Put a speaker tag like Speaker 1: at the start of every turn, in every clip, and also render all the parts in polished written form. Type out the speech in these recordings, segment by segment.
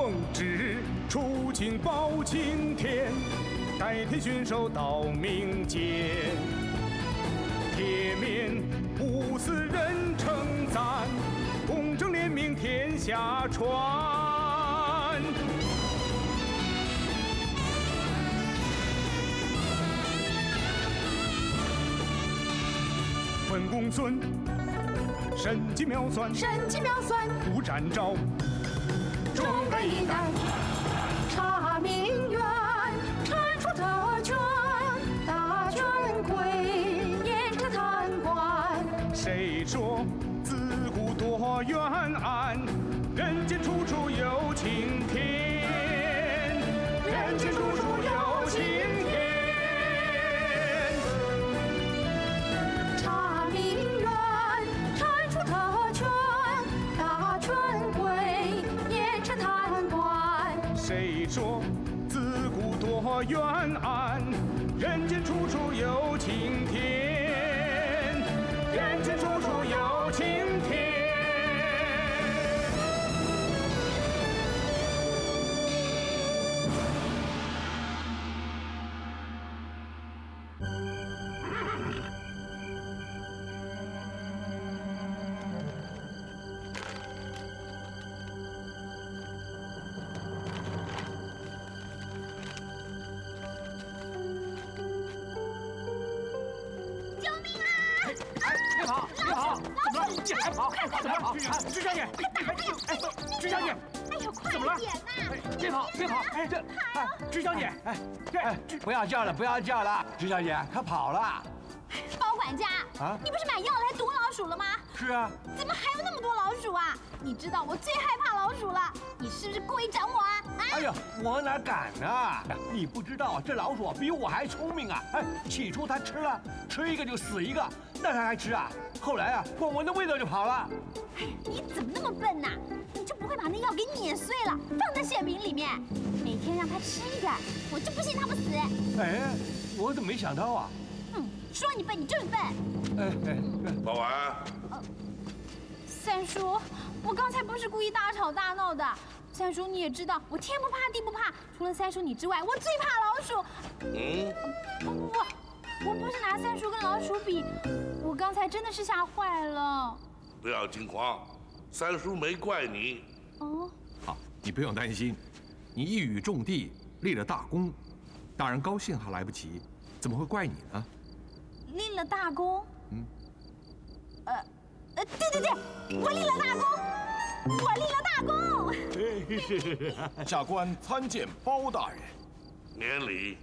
Speaker 1: 奉旨出京报青天，代替郡守到民间。铁面无私人称赞，公正廉明天下传。本公孙神机妙算，不沾招。
Speaker 2: 中北党查明冤，铲除特权，大权贵严惩贪官。
Speaker 1: 谁说自古多冤案？人间处处有晴天，人间处处有晴天。
Speaker 2: 查明冤，铲除特权，大权贵严惩贪官。
Speaker 1: 谁说自古多冤案？人间处处有晴天，人间处处有晴天。
Speaker 3: 别跑！别跑！怎么了？你还跑？怎么了？徐小姐，徐小姐，
Speaker 4: 哎呦，快
Speaker 3: 怎么了
Speaker 4: 点呐！
Speaker 3: 别跑！别跑！徐小姐，不要叫了，不要叫了，徐小姐，他跑了。
Speaker 4: 包管家
Speaker 3: 啊
Speaker 4: 你不是买药来毒老鼠了吗？
Speaker 3: 是啊，
Speaker 4: 怎么还有那么多老鼠啊？你知道我最害怕老鼠了，你是不是故意整我啊？
Speaker 3: 哎呀，我哪敢啊！你不知道这老鼠比我还聪明啊！起初它吃一个就死一个，那它还吃啊？后来啊，光闻的味道就跑了。
Speaker 4: 你怎么那么笨呐？你就不会把那药给碾碎了，放在馅饼里面，每天让它吃一点，我就不信它不死。
Speaker 3: 哎，我怎么没想到啊？
Speaker 4: 说你笨，你就是笨。
Speaker 5: 保安，
Speaker 4: 三叔，我刚才不是故意大吵大闹的。三叔，你也知道，我天不怕地不怕，除了三叔你之外，我最怕老鼠。我不是拿三叔跟老鼠比，我刚才真的是吓坏了。
Speaker 5: 不要惊慌，三叔没怪你。
Speaker 4: 哦，
Speaker 6: 好，你不用担心，你一语中的，立了大功，大人高兴还来不及，怎么会怪你呢？
Speaker 4: 立了大功。对，我立了大功，我立了大功。
Speaker 7: 下官参见包大人。
Speaker 5: 免礼。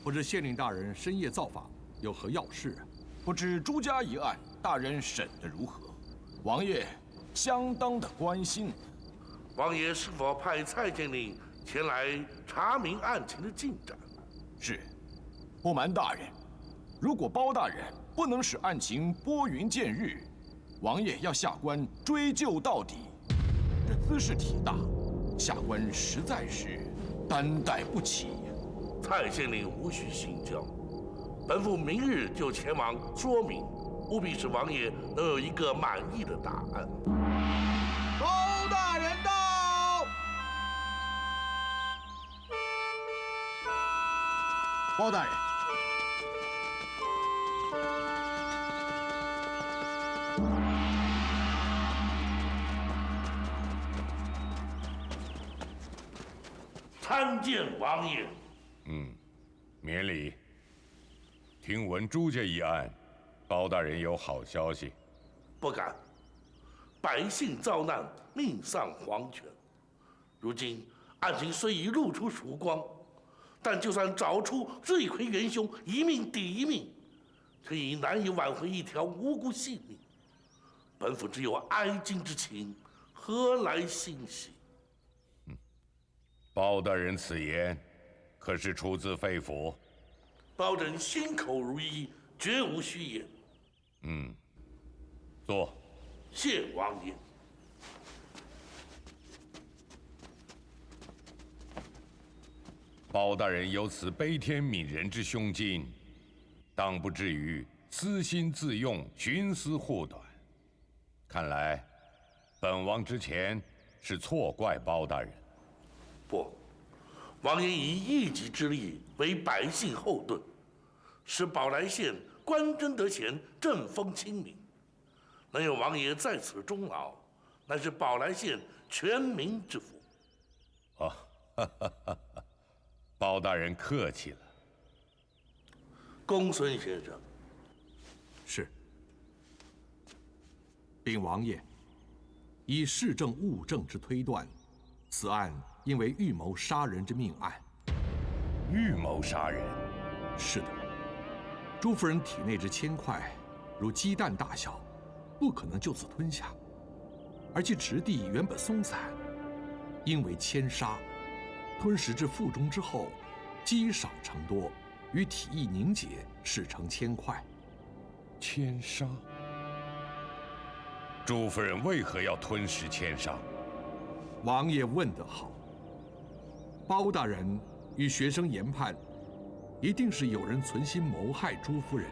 Speaker 6: 不知县令大人深夜造访，有何要事？
Speaker 7: 不知朱家一案，大人审得如何？王爷相当的关心。
Speaker 5: 王爷是否派蔡县令前来查明案情的进展？
Speaker 7: 是。不瞒大人，如果包大人不能使案情拨云见日，王爷要下官追究到底。这兹事体大，下官实在是担待不起。
Speaker 5: 蔡县令无需心焦，本府明日就前往说明，务必使王爷能有一个满意的答案。
Speaker 3: 包大人到！
Speaker 7: 包大人，
Speaker 5: 参见王爷。
Speaker 8: 免礼。听闻朱家一案，包大人有好消息。
Speaker 5: 不敢，百姓遭难，命丧黄泉。如今案情虽已露出曙光，但就算找出罪魁元凶，一命抵一命，却已难以挽回一条无辜性命。本府只有哀矜之情，何来欣喜？
Speaker 8: 包大人此言，可是出自肺腑？
Speaker 5: 包拯心口如一，绝无虚言。
Speaker 8: 坐。
Speaker 5: 谢王爷。
Speaker 8: 包大人有此悲天悯人之胸襟，当不至于私心自用，徇私护短。看来，本王之前是错怪包大人。
Speaker 5: 不，王爷以一己之力为百姓后盾，使宝来县官真得贤，政风清明。能有王爷在此终老，乃是宝来县全民之福。
Speaker 8: 哦，包大人客气了。
Speaker 5: 公孙先生，
Speaker 6: 是。禀王爷，依市政物证之推断，此案应为预谋杀人之命案。
Speaker 8: 预谋杀人？
Speaker 6: 是的。朱夫人体内之铅块，如鸡蛋大小，不可能就此吞下，而其质地原本松散，因为铅砂吞食至腹中之后，积少成多，与体液凝结，使成铅块。
Speaker 8: 铅砂？朱夫人为何要吞食铅砂？
Speaker 6: 王爷问得好。包大人与学生研判，一定是有人存心谋害朱夫人，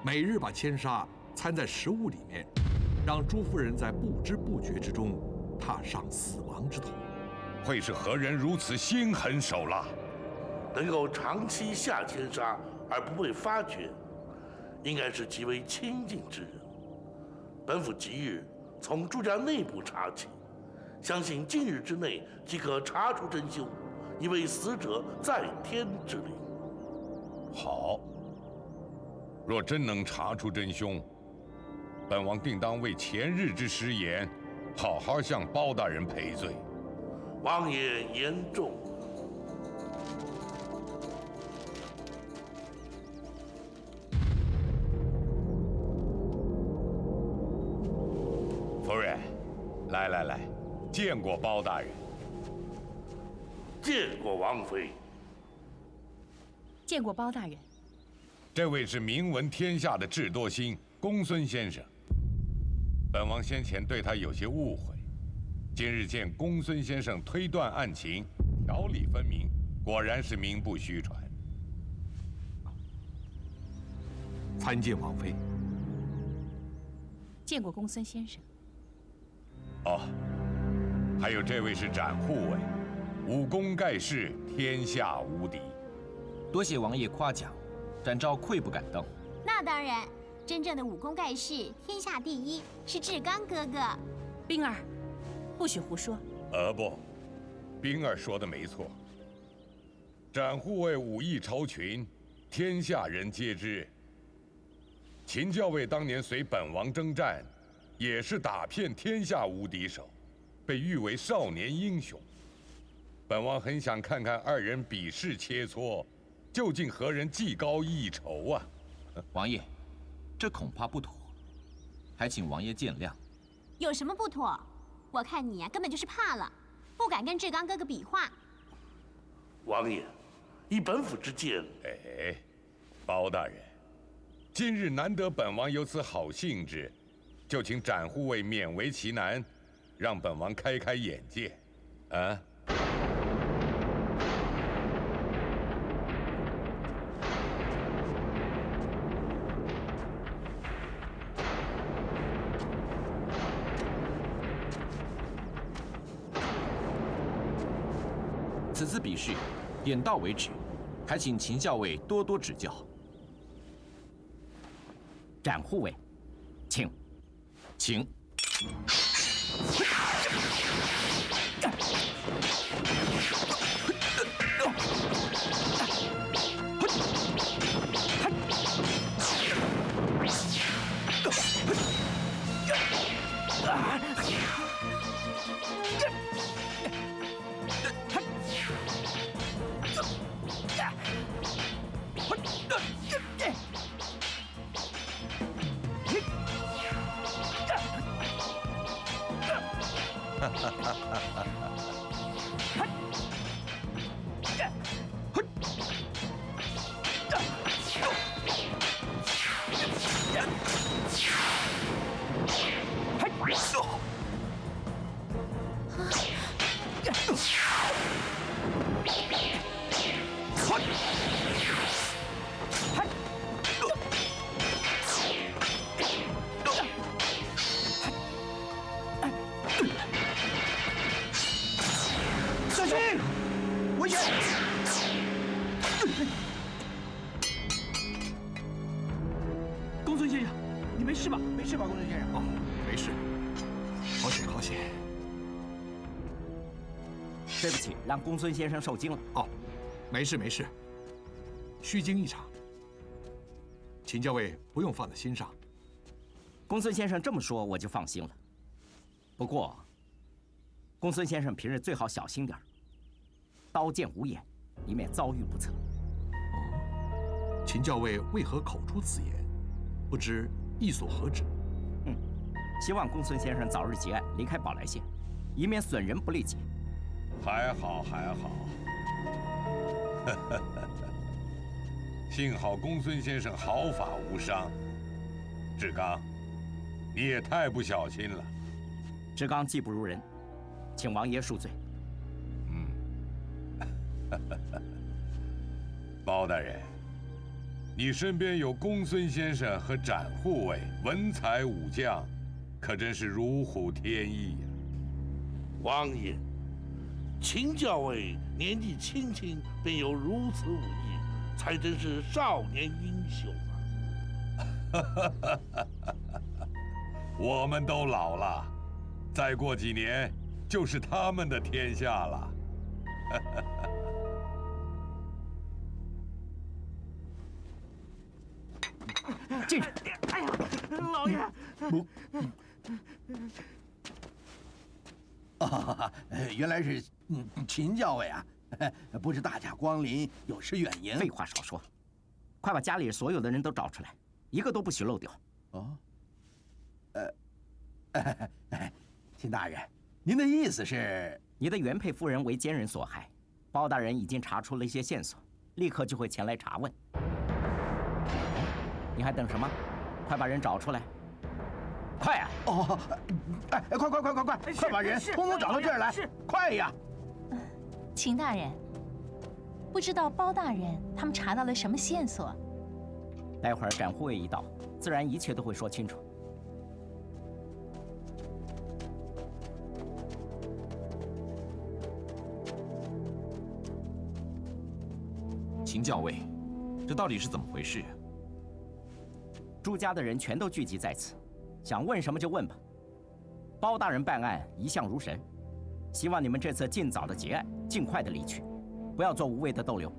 Speaker 6: 每日把铅砂掺在食物里面，让朱夫人在不知不觉之中踏上死亡之途。
Speaker 8: 会是何人如此心狠手辣？
Speaker 5: 能够长期下铅砂而不被发觉，应该是极为亲近之人。本府即日从朱家内部查起，相信近日之内即可查出真凶，以为死者在天之灵。
Speaker 8: 好，若真能查出真凶，本王定当为前日之失言，好好向包大人赔罪。
Speaker 5: 王爷言重。
Speaker 8: 夫人，来，见过包大人。
Speaker 5: 见过王妃。
Speaker 9: 见过包大人。
Speaker 8: 这位是名闻天下的智多星公孙先生。本王先前对他有些误会，今日见公孙先生推断案情，条理分明，果然是名不虚传。
Speaker 6: 参见王妃。
Speaker 9: 见过公孙先生。
Speaker 8: 哦，还有这位是展护卫，武功盖世，天下无敌。
Speaker 10: 多谢王爷夸奖，展昭愧不敢当。
Speaker 4: 那当然，真正的武功盖世，天下第一是志刚哥哥。
Speaker 9: 冰儿，不许胡说。
Speaker 8: 不，冰儿说的没错。展护卫武艺超群，天下人皆知。秦校尉当年随本王征战，也是打遍天下无敌手，被誉为少年英雄。本王很想看看二人比试切磋，究竟何人技高一筹啊！
Speaker 10: 王爷，这恐怕不妥，还请王爷见谅。
Speaker 4: 有什么不妥？我看你根本就是怕了，不敢跟志刚哥哥比划。
Speaker 5: 王爷，以本府之见，
Speaker 8: 包大人，今日难得本王有此好兴致，就请展护卫勉为其难，让本王开开眼界。啊！
Speaker 10: 此次比试，点到为止，还请秦校尉多多指教。
Speaker 11: 展护卫，请。
Speaker 3: 小心！事吧？没事吧，公孙先生？
Speaker 6: 哦，没事。好险，好险。
Speaker 11: 对不起，让公孙先生受惊了。
Speaker 6: 哦，没事没事，虚惊一场。秦校尉不用放在心上。
Speaker 11: 公孙先生这么说，我就放心了。不过，公孙先生平日最好小心点儿，刀剑无眼，以免遭遇不测。
Speaker 6: 哦，秦校尉为何口出此言？不知意所何指？
Speaker 11: 希望公孙先生早日结案，离开宝来县，以免损人不利己。
Speaker 8: 还好还好，幸好公孙先生毫发无伤。志刚，你也太不小心了。
Speaker 11: 志刚技不如人，请王爷恕罪。
Speaker 8: 包大人，你身边有公孙先生和展护卫，文才武将，可真是如虎添翼呀。
Speaker 5: 王爷，秦校尉年纪轻轻便有如此武艺，才真是少年英雄啊！
Speaker 8: 我们都老了，再过几年就是他们的天下了。
Speaker 11: 进去。
Speaker 3: 哎呀，老爷！
Speaker 12: 原来是秦校尉啊！不知大驾光临，有失远迎。
Speaker 11: 废话少说，快把家里所有的人都找出来，一个都不许漏掉。
Speaker 12: 哦，秦大人，您的意思是？
Speaker 11: 你的原配夫人为奸人所害，包大人已经查出了一些线索，立刻就会前来查问。你还等什么？快把人找出来！快呀！
Speaker 12: 哦，哎，快把人通通找到这儿来！快呀！
Speaker 9: 秦大人，不知道包大人他们查到了什么线索？
Speaker 11: 待会儿展护卫一到，自然一切都会说清楚。
Speaker 10: 秦校尉，这到底是怎么回事？
Speaker 11: 朱家的人全都聚集在此，想问什么就问吧。包大人办案一向如神，希望你们这次尽早的结案，尽快的离去，不要做无谓的逗留。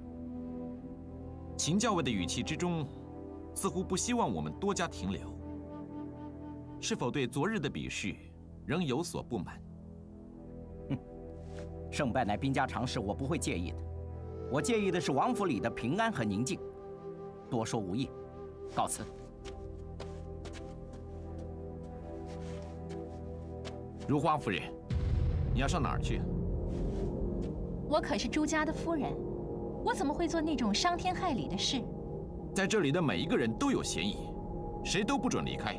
Speaker 10: 秦校尉的语气之中，似乎不希望我们多加停留。是否对昨日的比试仍有所不满？
Speaker 11: 胜败乃兵家常事，我不会介意的。我介意的是王府里的平安和宁静。多说无益，告辞。
Speaker 10: 如花夫人，你要上哪儿去？
Speaker 9: 我可是朱家的夫人，我怎么会做那种伤天害理的事？
Speaker 10: 在这里的每一个人都有嫌疑，谁都不准离开。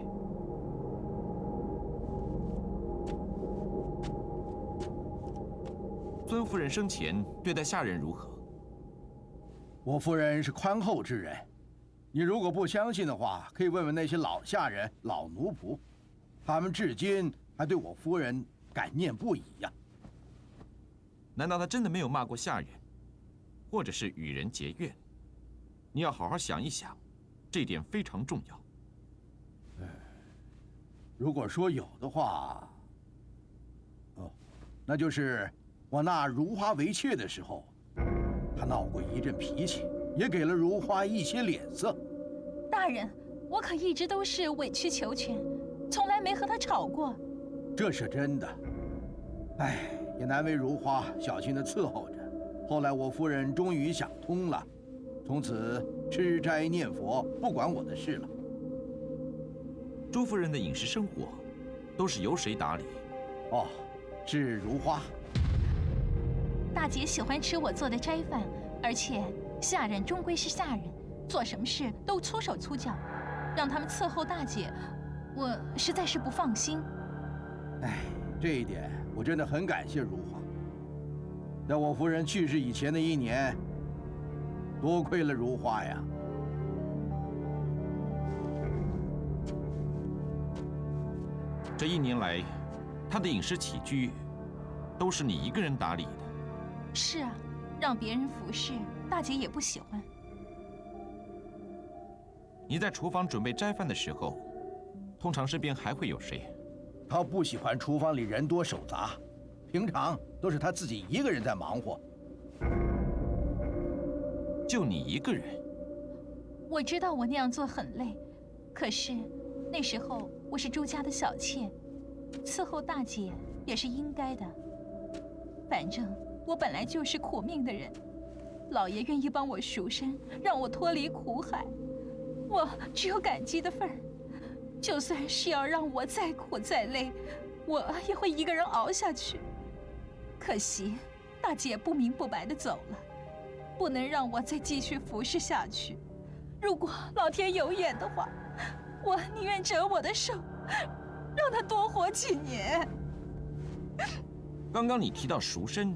Speaker 10: 尊夫人生前对待下人如何？
Speaker 12: 我夫人是宽厚之人，你如果不相信的话，可以问问那些老下人、老奴仆，他们至今还对我夫人感念不已呀。
Speaker 10: 难道他真的没有骂过下人，或者是与人结怨？你要好好想一想，这点非常重要。
Speaker 12: 如果说有的话，那就是我纳如花为妾的时候，他闹过一阵脾气，也给了如花一些脸色。
Speaker 9: 大人，我可一直都是委曲求全，从来没和他吵过。
Speaker 12: 这是真的。哎，也难为如花小心地伺候着。后来我夫人终于想通了，从此吃斋念佛，不管我的事了。
Speaker 10: 朱夫人的饮食生活都是由谁打理？
Speaker 12: 哦，是如花。
Speaker 9: 大姐喜欢吃我做的斋饭，而且下人终归是下人，做什么事都粗手粗脚，让他们伺候大姐，我实在是不放心。
Speaker 12: 哎，这一点我真的很感谢如花。在我夫人去世以前的1年，多亏了如花呀。
Speaker 10: 这1年来，她的饮食起居都是你一个人打理的。
Speaker 9: 是啊，让别人服侍，大姐也不喜欢。
Speaker 10: 你在厨房准备斋饭的时候，通常身边还会有谁？
Speaker 12: 他不喜欢厨房里人多手杂，平常都是他自己一个人在忙活。
Speaker 10: 就你一个人？
Speaker 9: 我知道我那样做很累，可是那时候我是朱家的小妾，伺候大姐也是应该的。反正我本来就是苦命的人，老爷愿意帮我赎身，让我脱离苦海，我只有感激的份儿。就算是要让我再苦再累，我也会一个人熬下去。可惜大姐不明不白的走了，不能让我再继续服侍下去。如果老天有眼的话，我宁愿折我的手，让她多活几年。
Speaker 10: 刚刚你提到赎身，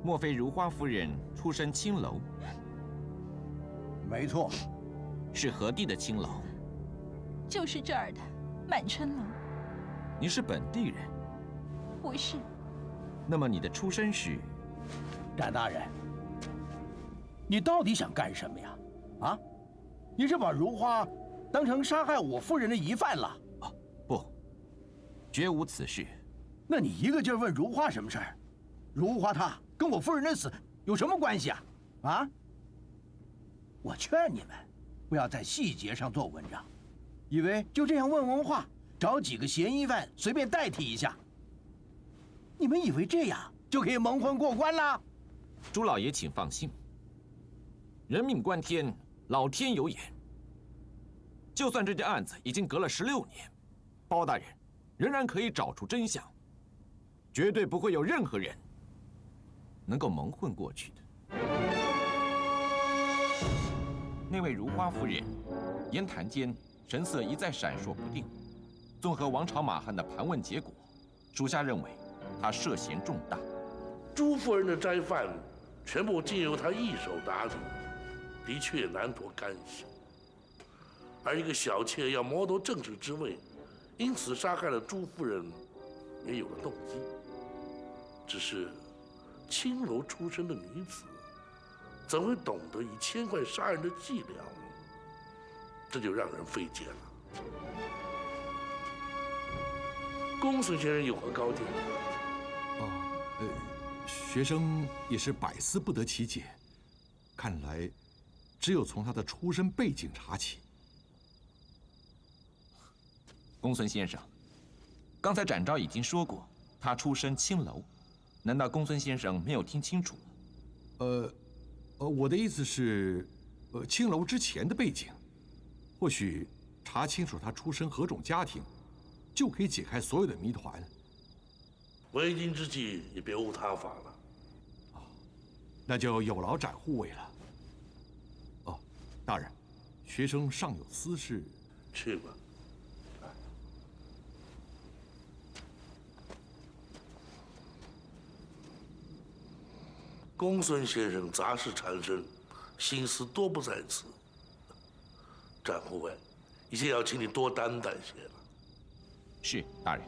Speaker 10: 莫非如花夫人出身青楼？
Speaker 12: 没错。
Speaker 10: 是何地的青楼？
Speaker 9: 就是这儿的满春楼。
Speaker 10: 你是本地人？
Speaker 9: 不是。
Speaker 10: 那么你的出身是？
Speaker 12: 展大人，你到底想干什么呀？啊，你是把如花当成杀害我夫人的疑犯了？
Speaker 10: 啊，不，绝无此事。
Speaker 12: 那你一个劲儿问如花什么事儿？如花她跟我夫人的死有什么关系啊？啊？我劝你们不要在细节上做文章，以为就这样问话，找几个嫌疑犯随便代替一下，你们以为这样就可以蒙混过关了？
Speaker 10: 朱老爷，请放心，人命关天，老天有眼。就算这件案子已经隔了16年，包大人仍然可以找出真相，绝对不会有任何人能够蒙混过去的。那位如花夫人，言谈间神色一再闪烁不定。综合王朝马汉的盘问结果，属下认为她涉嫌重大。
Speaker 5: 朱夫人的斋饭全部经由她一手打理，的确难脱干系。而一个小妾要谋夺政治之位，因此杀害了朱夫人，也有了动机。只是青楼出身的女子，怎会懂得以千块杀人的伎俩？这就让人费解了。公孙先生有何高见？
Speaker 6: 学生也是百思不得其解。看来，只有从他的出身背景查起。
Speaker 10: 公孙先生，刚才展昭已经说过，他出身青楼，难道公孙先生没有听清楚吗？
Speaker 6: 我的意思是，青楼之前的背景，或许查清楚他出身何种家庭，就可以解开所有的谜团。
Speaker 5: 为今之计也别无他法了。
Speaker 6: 那就有劳展护卫了。哦，大人，学生尚有私事，
Speaker 5: 去吧。公孙先生杂事缠身，心思多不在此。展护卫，一切要请你多担待些了。
Speaker 10: 是，大人。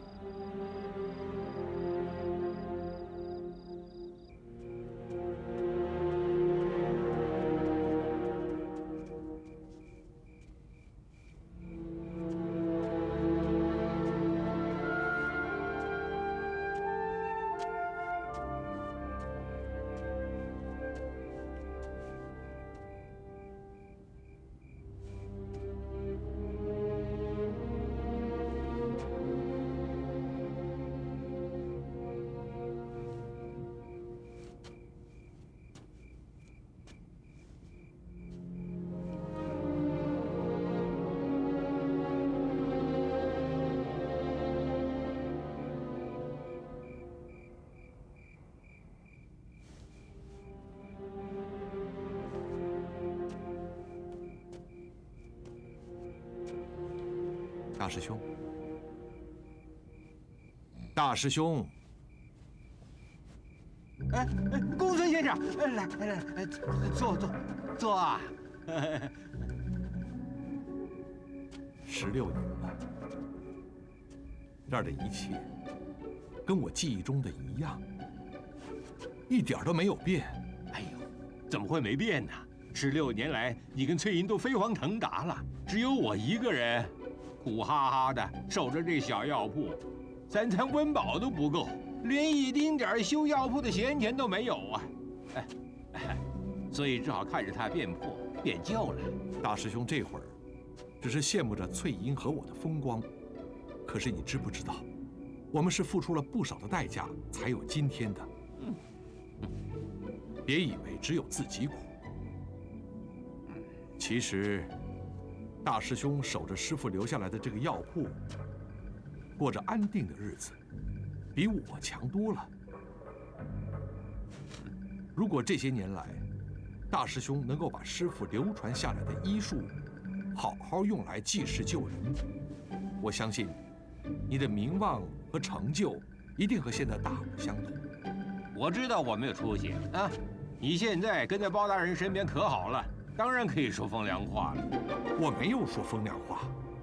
Speaker 6: 大师兄，大师兄，
Speaker 3: 公孙先生，来，坐啊。
Speaker 6: 16年了，这儿的一切跟我记忆中的一样，一点都没有变。
Speaker 3: 哎呦，怎么会没变呢？16年来，你跟翠银都飞黄腾达了，只有我一个人。苦哈哈的守着这小药铺，3餐温饱都不够，连一丁点修药铺的闲钱都没有啊！所以只好看着它变破变旧了。
Speaker 6: 大师兄这会儿只是羡慕着翠英和我的风光，可是你知不知道，我们是付出了不少的代价才有今天的。别以为只有自己苦，其实大师兄守着师父留下来的这个药铺，过着安定的日子，比我强多了。如果这些年来，大师兄能够把师父流传下来的医术好好用来济世救人，我相信你的名望和成就一定和现在大不相同。
Speaker 3: 我知道我没有出息啊，你现在跟在包大人身边可好了，当然可以说风凉话了。
Speaker 6: 我没有说风凉话，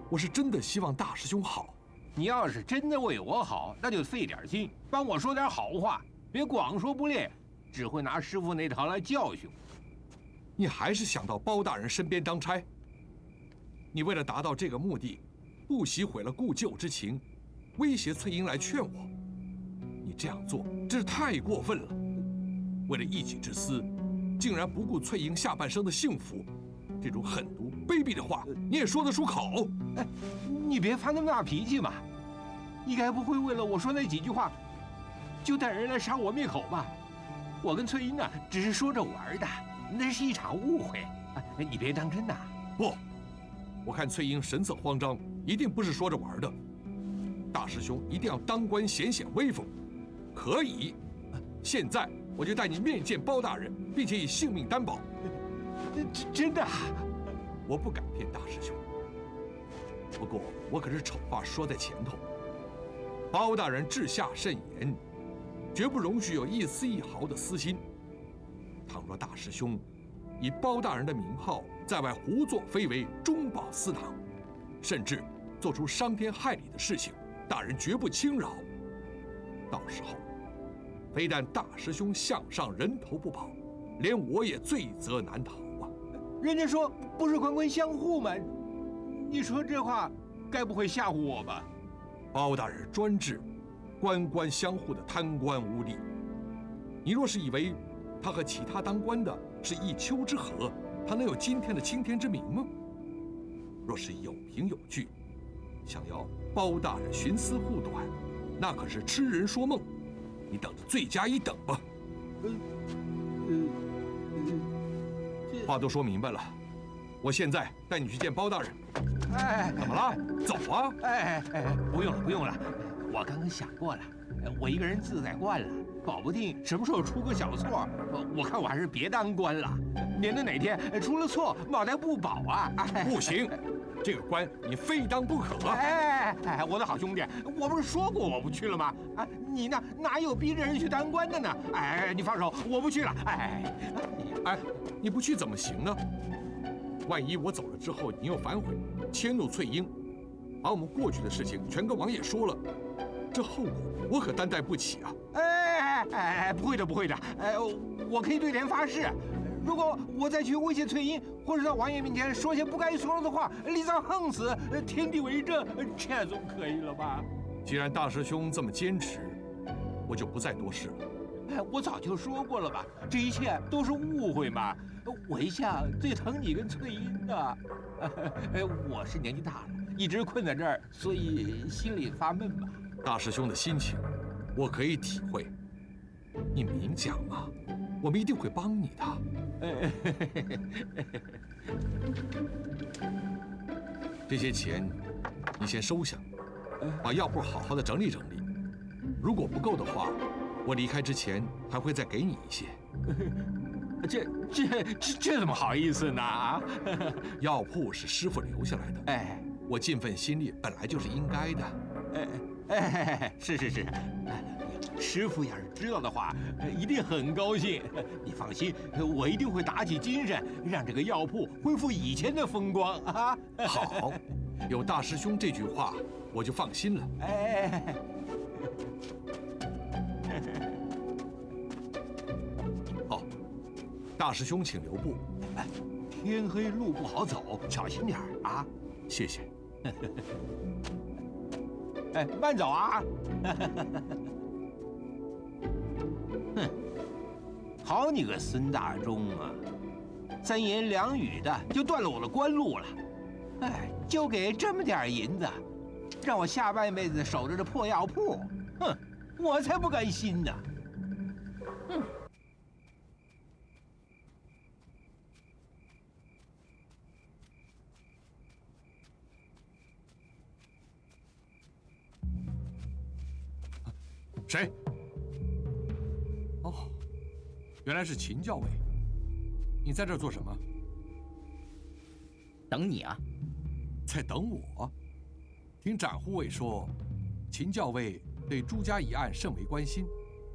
Speaker 6: 我是真的希望大师兄好。
Speaker 3: 你要是真的为我好，那就费点心，帮我说点好话，别光说不练，只会拿师父那套来教训我。
Speaker 6: 你还是想到包大人身边当差？你为了达到这个目的，不惜毁了故旧之情，威胁翠英来劝我。你这样做真是太过分了！为了一己之私，竟然不顾翠英下半生的幸福，这种狠毒卑鄙的话你也说得出口？
Speaker 3: 哎，你别发那么大脾气嘛！你该不会为了我说那几句话，就带人来杀我灭口吧？我跟翠英啊，只是说着玩的。那是一场误会，你别当真呐！
Speaker 6: 不，我看翠英神色慌张，一定不是说着玩的。大师兄一定要当官显显威风，可以。现在我就带你面见包大人，并且以性命担保。
Speaker 3: 真的？
Speaker 6: 我不敢骗大师兄。不过我可是丑话说在前头，包大人治下甚严，绝不容许有一丝一毫的私心。倘若大师兄以包大人的名号在外胡作非为，中饱私囊，甚至做出伤天害理的事情，大人绝不轻饶。到时候，非但大师兄项上人头不保，连我也罪责难逃啊！
Speaker 3: 人家说不是官官相护吗？你说这话，该不会吓唬我吧？
Speaker 6: 包大人专治官官相护的贪官污吏，你若是以为他和其他当官的是一丘之貉，他能有今天的青天之名吗？若是有凭有据，想要包大人徇私护短，那可是痴人说梦。你等着罪加一等吧。话都说明白了，我现在带你去见包大人。
Speaker 3: 哎，
Speaker 6: 怎么了？走啊！
Speaker 3: 哎，不用了，不用了，我刚刚想过了，我一个人自在惯了。保不定什么时候出个小错，我看我还是别当官了，免得哪天出了错，脑袋不保啊！
Speaker 6: 不行，这个官你非当不可。
Speaker 3: 哎，我的好兄弟，我不是说过我不去了吗？啊，你呢哪有逼着人去当官的呢？哎，你放手，我不去了。
Speaker 6: 哎，你不去怎么行呢？万一我走了之后，你又反悔，迁怒翠英，把我们过去的事情全跟王爷说了，这后果我可担待不起啊！
Speaker 3: 哎，不会的，不会的。我可以对天发誓，如果我再去威胁翠英，或者到王爷面前说些不该说的话，立葬横死，天地为证，这总可以了吧？
Speaker 6: 既然大师兄这么坚持，我就不再多事了。
Speaker 3: 我早就说过了吧，这一切都是误会嘛。我一向最疼你跟翠英的。我是年纪大了，一直困在这儿，所以心里发闷嘛。
Speaker 6: 大师兄的心情，我可以体会。你明讲嘛，我们一定会帮你的。这些钱，你先收下，把药铺好好的整理整理。如果不够的话，我离开之前还会再给你一些。
Speaker 3: 这怎么好意思呢？啊，
Speaker 6: 药铺是师傅留下来的，
Speaker 3: 哎，
Speaker 6: 我尽份心力本来就是应该的。
Speaker 3: 是，师傅要是知道的话，一定很高兴。你放心，我一定会打起精神，让这个药铺恢复以前的风光啊！
Speaker 6: 好，有大师兄这句话，我就放心了。好，大师兄请留步。
Speaker 3: 天黑路不好走，小心点啊！
Speaker 6: 谢谢。
Speaker 3: 哎，慢走啊！哼，好你个孙大中啊！三言两语的就断了我的官路了。哎，就给这么点银子，让我下半辈子守着这破药铺，哼，我才不甘心呢！哼。
Speaker 6: 谁？哦，原来是秦校尉。你在这儿做什么？
Speaker 11: 等你啊。
Speaker 6: 在等我？听展护卫说，秦校尉对朱家一案甚为关心，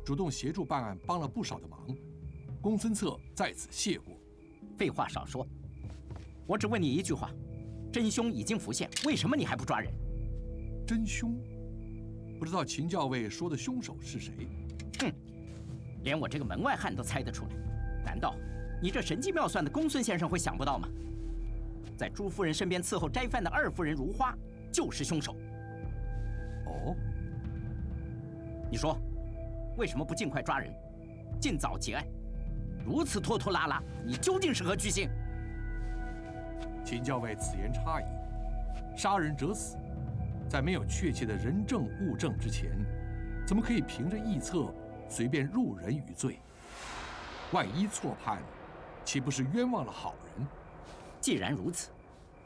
Speaker 6: 主动协助办案，帮了不少的忙。公孙策在此谢过。
Speaker 11: 废话少说，我只问你一句话：真凶已经浮现，为什么你还不抓人？
Speaker 6: 真凶？不知道秦校尉说的凶手是谁？
Speaker 11: 哼，连我这个门外汉都猜得出来，难道你这神机妙算的公孙先生会想不到吗？在朱夫人身边伺候斋饭的二夫人如花就是凶手。
Speaker 6: 哦，
Speaker 11: 你说，为什么不尽快抓人，尽早结案？如此拖拖拉拉，你究竟是何居心？
Speaker 6: 秦校尉此言差矣，杀人者死。在没有确切的人证物证之前，怎么可以凭着臆测随便入人于罪？万一错判，岂不是冤枉了好人？
Speaker 11: 既然如此，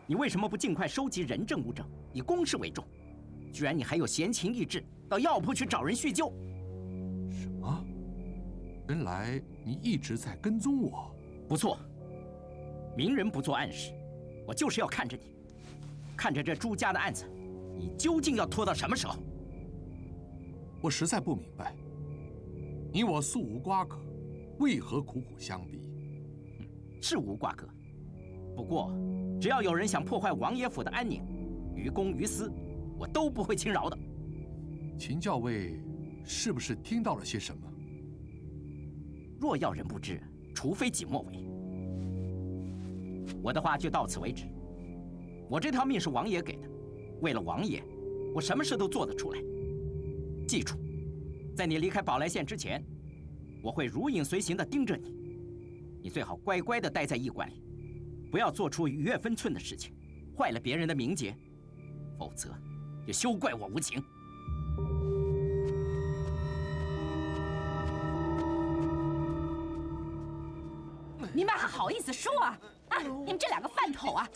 Speaker 11: 你为什么不尽快收集人证物证，以公事为重？居然你还有闲情逸致到药铺去找人叙旧？
Speaker 6: 什么？原来你一直在跟踪我？
Speaker 11: 不错，明人不做暗事，我就是要看着你，看着这朱家的案子。你究竟要拖到什么时候？
Speaker 6: 我实在不明白，你我素无瓜葛，为何苦苦相逼？
Speaker 11: 是无瓜葛，不过只要有人想破坏王爷府的安宁，于公于私，我都不会轻饶的。
Speaker 6: 秦校尉是不是听到了些什么？
Speaker 11: 若要人不知，除非己莫为。我的话就到此为止。我这条命是王爷给的。为了王爷，我什么事都做得出来。记住，在你离开宝来县之前，我会如影随形地盯着你。你最好乖乖地待在驿馆里，不要做出逾越分寸的事情，坏了别人的名节，否则就休怪我无情。
Speaker 13: 你们还好意思说啊？啊，你们这两个饭桶啊！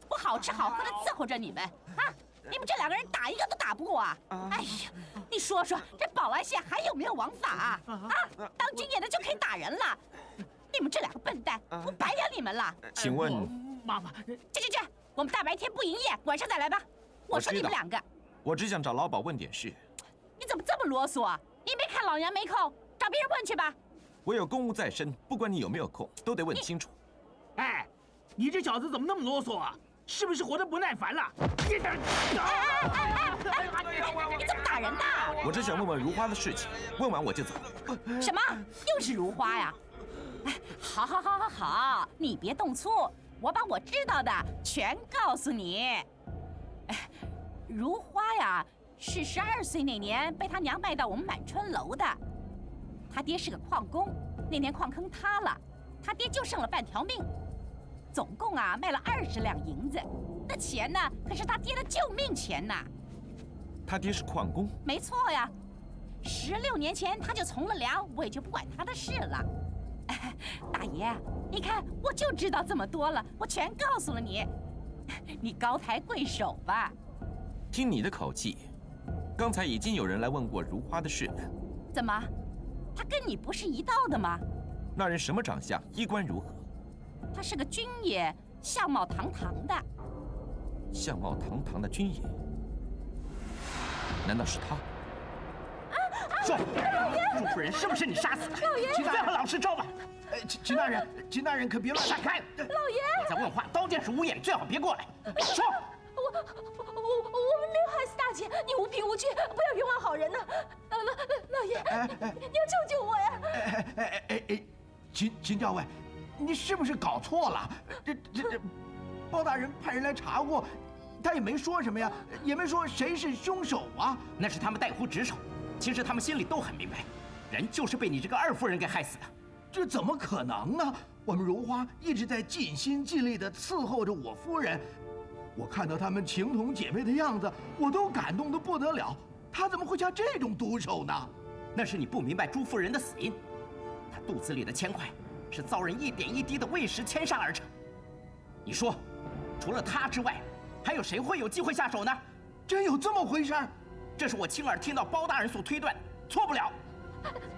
Speaker 13: 我好吃好喝的伺候着你们啊！你们这两个人打一个都打不过啊！哎呀，你说说这宝来县还有没有王法啊？啊，当军演的就可以打人了？你们这两个笨蛋，我白养你们了！
Speaker 10: 请问，
Speaker 13: 妈妈，这，我们大白天不营业，晚上再来吧。我说你们两个，
Speaker 10: 我只想找老鸨问点事。
Speaker 13: 你怎么这么啰嗦啊？你没看老娘没空，找别人问去吧。
Speaker 10: 我有公务在身，不管你有没有空，都得问清楚。
Speaker 14: 哎，你这小子怎么那么啰嗦啊？是不是活得不耐烦了？
Speaker 13: 你怎么打人呢？
Speaker 10: 我只想问问如花的事情，问完我就走。
Speaker 13: 什么？又是如花呀？好，你别动粗，我把我知道的全告诉你。如花呀，是12岁那年被他娘卖到我们满春楼的。他爹是个矿工，那年矿坑塌了，他爹就剩了半条命。总共啊卖了20两银子，那钱呢可是他爹的救命钱呐。
Speaker 10: 他爹是矿工？
Speaker 13: 没错呀，16年前他就从了良，我也就不管他的事了。大爷，你看我就知道这么多了，我全告诉了你，你高抬贵手吧。
Speaker 10: 听你的口气，刚才已经有人来问过如花的事了。
Speaker 13: 怎么，他跟你不是一道的吗？
Speaker 10: 那人什么长相，衣冠如何？
Speaker 13: 他是个军爷，相貌堂堂的。
Speaker 10: 相貌堂堂的军爷，难道是他？
Speaker 14: 说，朱夫人是不是你杀死的？
Speaker 13: 老爷，
Speaker 14: 请最好老实招吧。秦大人可别乱闪开。
Speaker 13: 老爷，
Speaker 14: 我在问话，刀剑是无眼，最好别过来。说，
Speaker 4: 我们没有害死大姐，你无凭无据，不要冤枉好人呐！老爷，你要救救我呀！
Speaker 12: 秦校尉，你是不是搞错了？这包大人派人来查过，他也没说什么呀，也没说谁是凶手啊。
Speaker 11: 那是他们代乎职守，其实他们心里都很明白，人就是被你这个二夫人给害死的。
Speaker 12: 这怎么可能呢？我们如花一直在尽心尽力地伺候着我夫人，我看到他们情同姐妹的样子，我都感动得不得了。她怎么会下这种毒手呢？
Speaker 11: 那是你不明白朱夫人的死因，她肚子里的铅块是遭人一点一滴的喂食牵杀而成。你说，除了她之外，还有谁会有机会下手呢？
Speaker 12: 真有这么回事？
Speaker 11: 这是我亲耳听到包大人所推断，错不了。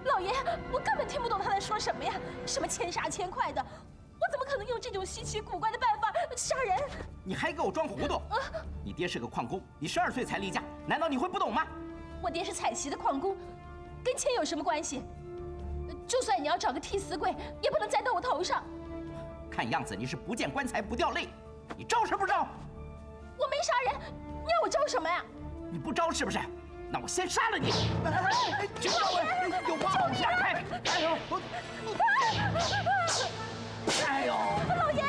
Speaker 9: 老爷，我根本听不懂他在说什么呀！什么千杀千块的，我怎么可能用这种稀奇古怪的办法杀人？
Speaker 11: 你还给我装糊涂！你爹是个矿工，你12岁才离家，难道你会不懂吗？
Speaker 9: 我爹是采集的矿工，跟钱有什么关系？就算你要找个替死鬼，也不能栽到我头上。
Speaker 11: 看样子你是不见棺材不掉泪，你招是不招？
Speaker 9: 我没杀人，你要我招什么呀？
Speaker 11: 你不招是不是？那我先杀了你！
Speaker 12: 秦少尉，有话让开！哎呦，
Speaker 11: 哎呦，
Speaker 9: 老爷，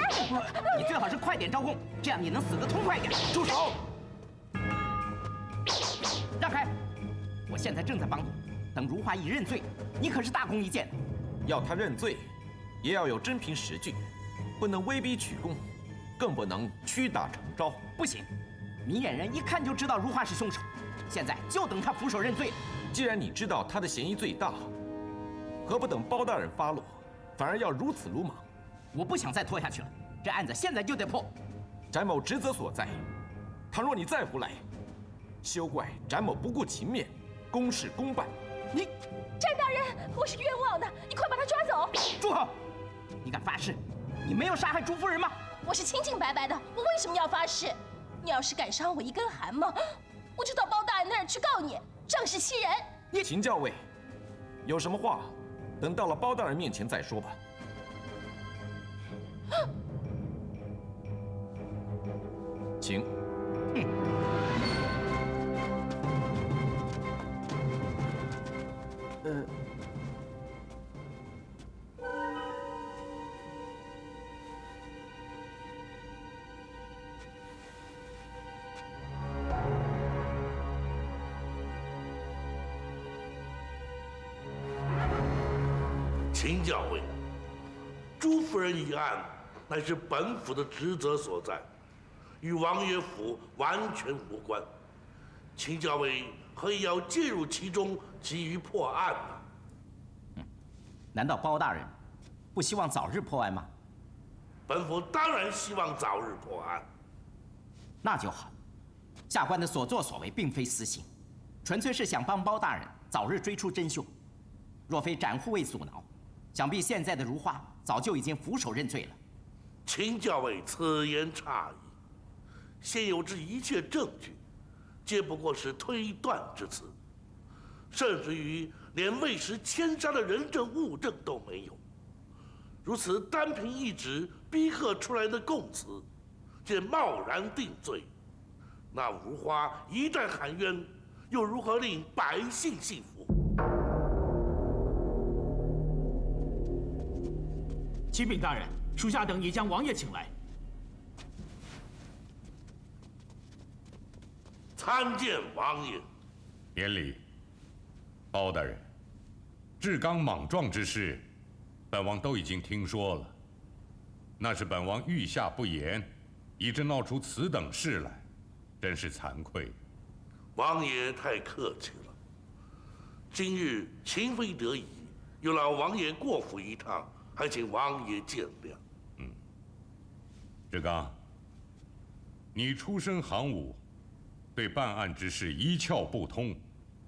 Speaker 11: 你最好是快点招供，这样你能死得痛快一点。住手！让开！我现在正在帮你，等如花一认罪，你可是大功一件。
Speaker 10: 要他认罪，也要有真凭实据，不能威逼取供，更不能屈打成招。
Speaker 11: 不行，明眼人一看就知道如花是凶手。现在就等他俯首认罪。
Speaker 10: 既然你知道他的嫌疑最大，何不等包大人发落，反而要如此鲁莽？
Speaker 11: 我不想再拖下去了，这案子现在就得破。
Speaker 10: 翟某职责所在，倘若你再胡来，休怪翟某不顾情面，公事公办。
Speaker 11: 你，
Speaker 9: 翟大人，我是冤枉的，你快把他抓走！
Speaker 11: 住口！你敢发誓，你没有杀害朱夫人吗？
Speaker 9: 我是清清白白的，我为什么要发誓？你要是敢伤我一根汗毛，我就到包大人那儿去告你仗势欺人。
Speaker 10: 秦校尉，有什么话，等到了包大人面前再说吧。请。
Speaker 5: 秦校尉，朱夫人一案乃是本府的职责所在，与王爷府完全无关。秦校尉何以要介入其中，急于破案呢？
Speaker 11: 难道包大人不希望早日破案吗？
Speaker 5: 本府当然希望早日破案。
Speaker 11: 那就好。下官的所作所为并非私心，纯粹是想帮包大人早日追出真凶。若非展护卫阻挠，想必现在的如花早就已经俯首认罪了。
Speaker 5: 秦校尉此言差矣，现有之一切证据，皆不过是推断之词，甚至于连为时牵杀的人证物证都没有。如此单凭一纸逼贺出来的供词，便贸然定罪，那如花一旦喊冤，又如何令百姓信服？
Speaker 14: 启禀大人，属下等已将王爷请来。
Speaker 5: 参见王爷。
Speaker 8: 免礼。包大人，志刚莽撞之事，本王都已经听说了。那是本王御下不严，以致闹出此等事来，真是惭愧。
Speaker 5: 王爷太客气了。今日情非得已，又劳王爷过府一趟，还请王爷见谅。
Speaker 8: 志刚，你出身行伍，对办案之事一窍不通，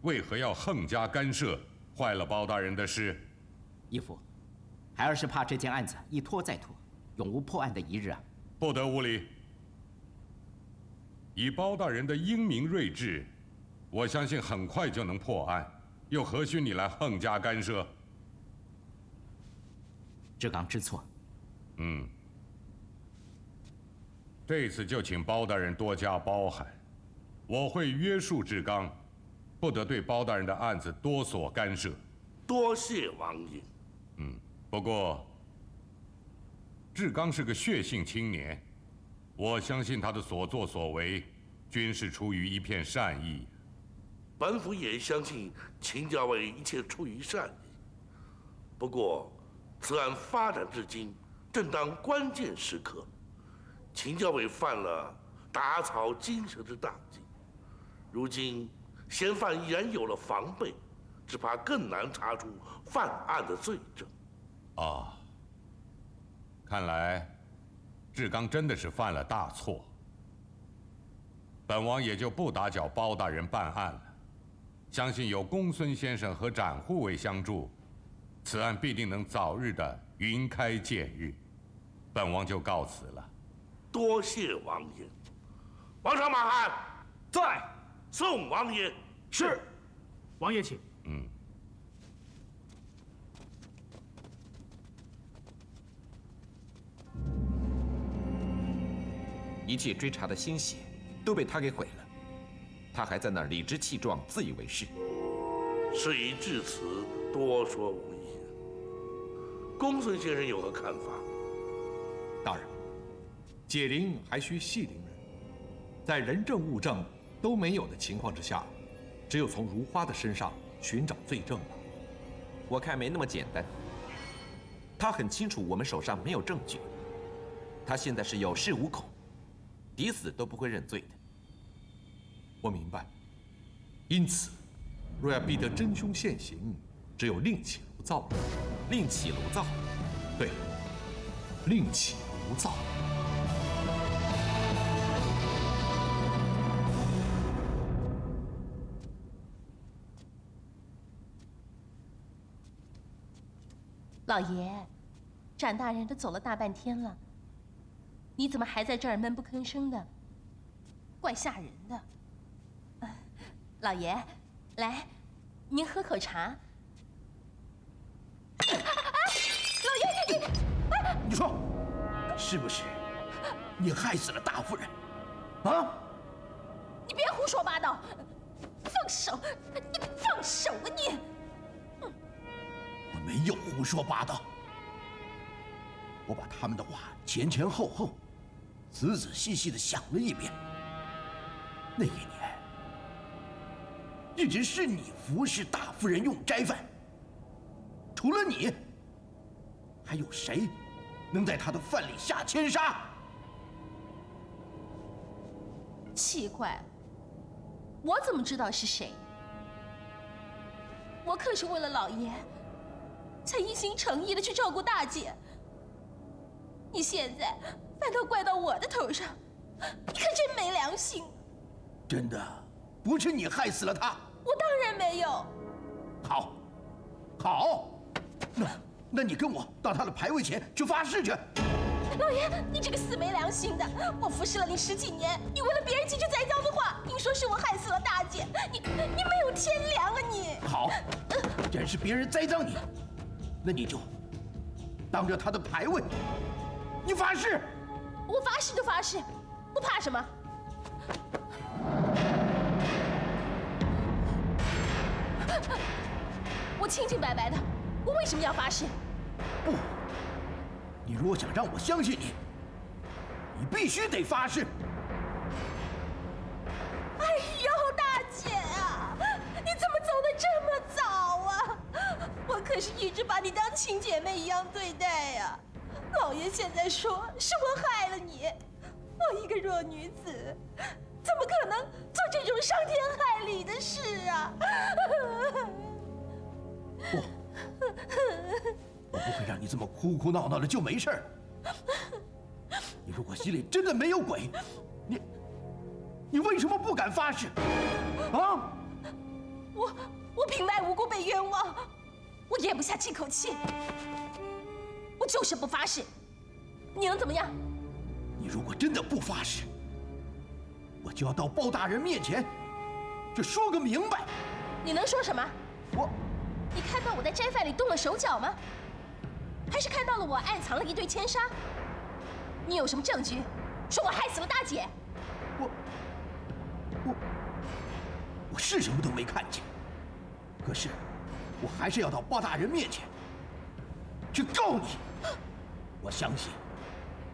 Speaker 8: 为何要横加干涉，坏了包大人的事？
Speaker 11: 义父，孩儿是怕这件案子一拖再拖，永无破案的一日啊！
Speaker 8: 不得无礼！以包大人的英明睿智，我相信很快就能破案，又何须你来横加干涉？
Speaker 11: 志刚知错。
Speaker 8: 这次就请包大人多加包涵，我会约束志刚，不得对包大人的案子多所干涉。
Speaker 5: 多谢王爷。
Speaker 8: 不过志刚是个血性青年，我相信他的所作所为均是出于一片善意。
Speaker 5: 本府也相信秦校尉一切出于善意。不过，此案发展至今，正当关键时刻，秦校尉犯了打草惊蛇之大忌。如今嫌犯已然有了防备，只怕更难查出犯案的罪证。
Speaker 8: 啊，看来志刚真的是犯了大错。本王也就不打搅包大人办案了。相信有公孙先生和展护卫相助，此案必定能早日的云开见日。本王就告辞了。
Speaker 5: 多谢王爷。王上马汉
Speaker 14: 在。
Speaker 5: 送王爷。
Speaker 14: 是。王爷请。
Speaker 10: 一切追查的心血都被他给毁了，他还在那儿理直气壮、自以为是。
Speaker 5: 事已至此，多说无益。公孙先生有何看法？
Speaker 6: 大人，解铃还需系铃人，在人证物证都没有的情况之下，只有从如花的身上寻找罪证了。
Speaker 10: 我看没那么简单。他很清楚我们手上没有证据，他现在是有恃无恐，抵死都不会认罪的。
Speaker 6: 我明白。因此，若要逼得真凶现形，只有另起炉灶。
Speaker 10: 另起炉灶？
Speaker 6: 对，另起炉灶。
Speaker 9: 老爷，展大人都走了大半天了，你怎么还在这儿闷不吭声的？怪吓人的。老爷，来，您喝口茶。老爷，
Speaker 12: 你说，是不是你害死了大夫人？啊！
Speaker 9: 你别胡说八道！放手！你放手啊你！
Speaker 12: 我没有胡说八道，我把他们的话前前后后、仔仔细细的想了一遍。那一年，一直是你服侍大夫人用斋饭，除了你，还有谁能在她的饭里下千杀？
Speaker 9: 奇怪了，我怎么知道是谁？我可是为了老爷，才一心诚意的去照顾大姐。你现在反倒怪到我的头上，你可真没良心！
Speaker 12: 真的不是你害死了她？
Speaker 9: 我当然没有。
Speaker 12: 好，好，那你跟我到她的牌位前去发誓去。
Speaker 9: 老爷，你这个死没良心的！我服侍了你10几年，你为了别人几句栽赃的话，硬说是我害死了大姐，你没有天良啊你！
Speaker 12: 好，既然是别人栽赃你，那你就当着他的牌位，你发誓。
Speaker 9: 我发誓就发誓，不怕什么？我清清白白的，我为什么要发誓？
Speaker 12: 不，你如果想让我相信你，你必须得发誓。
Speaker 9: 哎呦，大姐啊，你怎么走得这么早啊？我可是一直把你当亲姐妹一样对待呀。老爷现在说是我害了你，我一个弱女子，怎么可能做这种伤天害理的事啊？
Speaker 12: 我不会让你这么哭哭闹闹的就没事儿。你如果心里真的没有鬼，你为什么不敢发誓？啊！
Speaker 9: 我平白无故被冤枉，我咽不下这口气，我就是不发誓。你能怎么样？
Speaker 12: 你如果真的不发誓，我就要到包大人面前，这说个明白。
Speaker 9: 你能说什么？你看到我在斋饭里动了手脚吗？还是看到了我暗藏了一对千杀？你有什么证据说我害死了大姐？
Speaker 12: 我是什么都没看见，可是我还是要到包大人面前去告你。我相信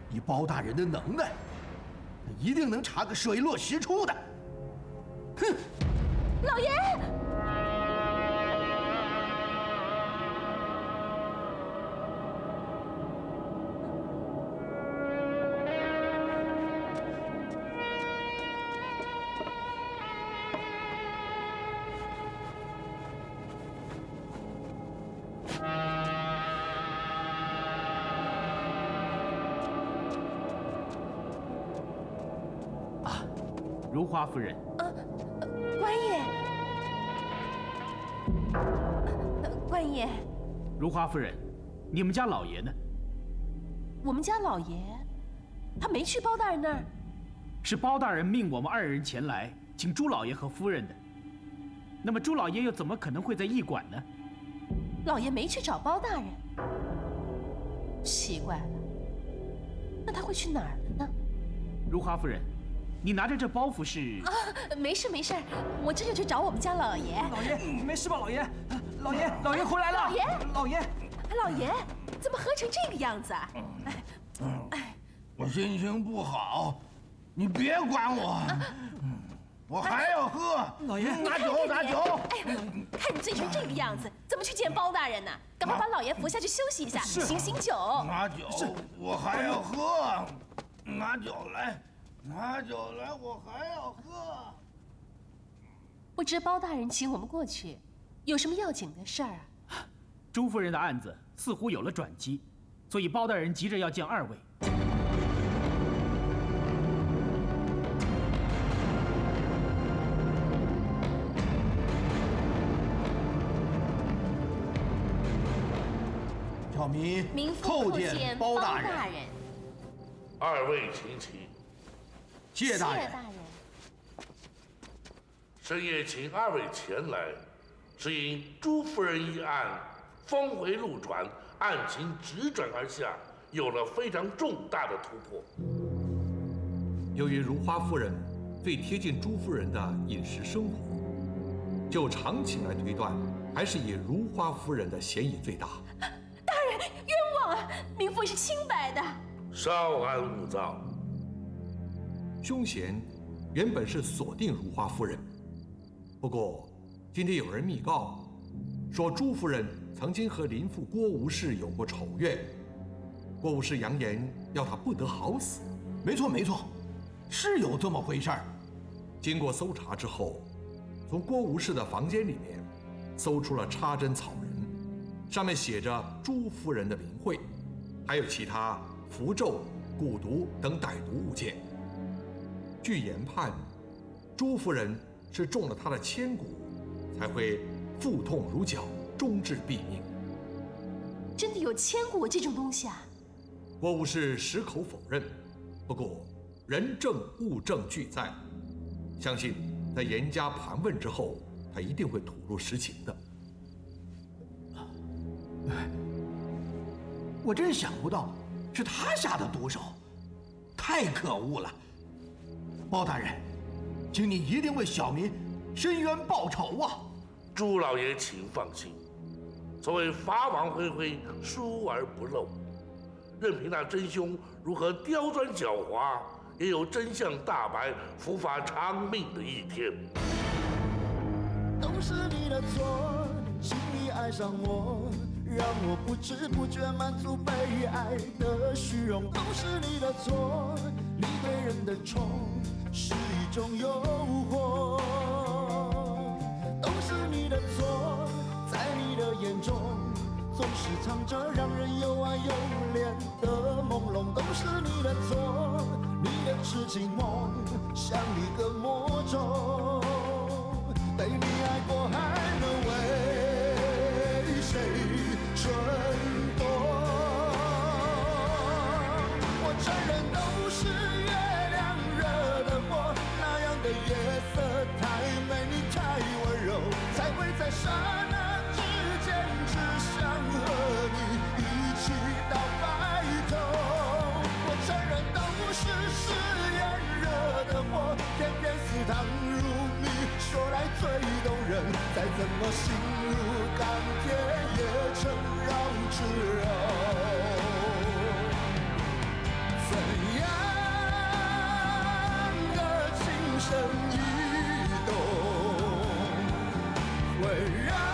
Speaker 12: 以包大人的能耐，他一定能查个水落石出的。哼！
Speaker 15: 老爷！
Speaker 14: 如花夫人，
Speaker 15: 官爷，官爷，
Speaker 14: 如花夫人，你们家老爷呢？
Speaker 15: 我们家老爷，他没去包大人那儿。
Speaker 14: 是包大人命我们2人前来，请朱老爷和夫人的。那么朱老爷又怎么可能会在驿馆呢？
Speaker 15: 老爷没去找包大人，奇怪了，那他会去哪儿了呢？
Speaker 14: 如花夫人，你拿着这包袱是？
Speaker 15: 啊，没事没事，我这就去找我们家老爷。
Speaker 16: 老爷，没事吧，老爷？老爷回来了。
Speaker 15: 老爷，老爷，怎么喝成这个样子啊？
Speaker 12: 我心情不好，你别管我，我还要喝。
Speaker 16: 老爷，
Speaker 12: 拿酒，拿酒。
Speaker 15: 哎呀，看你醉成这个样子，怎么去见包大人呢？赶快把老爷扶下去休息一下，醒酒。
Speaker 12: 拿酒，我还要喝。拿酒来。拿酒来，我还要喝。
Speaker 15: 不知包大人请我们过去，有什么要紧的事儿啊？
Speaker 14: 朱夫人的案子似乎有了转机，所以包大人急着要见2位。
Speaker 12: 小民
Speaker 15: 叩见包大人。
Speaker 5: 2位请起。
Speaker 12: 谢大人。
Speaker 5: 深夜请2位前来，是因朱夫人一案峰回路转，案情直转而下，有了非常重大的突破。
Speaker 6: 由于如花夫人最贴近朱夫人的饮食生活，就常情来推断，还是以如花夫人的嫌疑最大。
Speaker 15: 大人冤枉啊！民妇是清白的。
Speaker 5: 稍安勿躁。
Speaker 6: 凶嫌原本是锁定如花夫人，不过今天有人密告，说朱夫人曾经和林父郭无事有过丑怨，郭无事扬言要她不得好死。
Speaker 12: 没错没错，是有这么回事儿。
Speaker 6: 经过搜查之后，从郭无事的房间里面搜出了插针草人，上面写着朱夫人的名讳，还有其他符咒、蛊毒等歹毒物件。据研判，朱夫人是中了他的千蛊，才会腹痛如绞，终至毙命。
Speaker 15: 真的有千蛊这种东西啊？
Speaker 6: 郭无事矢口否认，不过人证物证俱在，相信在严加盘问之后，他一定会吐露实情的。
Speaker 12: 我真想不到是他下的毒手，太可恶了！包大人，请你一定为小民伸冤报仇啊！
Speaker 5: 朱老爷，请放心，所谓法网恢恢，疏而不漏。任凭那真凶如何刁钻狡猾，也有真相大白、伏法偿命的一天。
Speaker 17: 都是你的错，请你爱上我，让我不知不觉满足被爱的虚荣。都是你的错，你对人的宠是一种诱惑。都是你的错，在你的眼中总是藏着让人又爱又怜的朦胧。都是你的错，你的痴情梦像一个魔咒。被你爱过还能为谁蠢动？我承认都是月亮惹的祸，那样的夜色太美，你太温柔，才会在刹那之间只想和你一起到白头。我承认都是誓言惹的祸，偏偏似糖如蜜，说来最动人，再怎么心如钢铁也成绕指柔。怎样的情深意动？让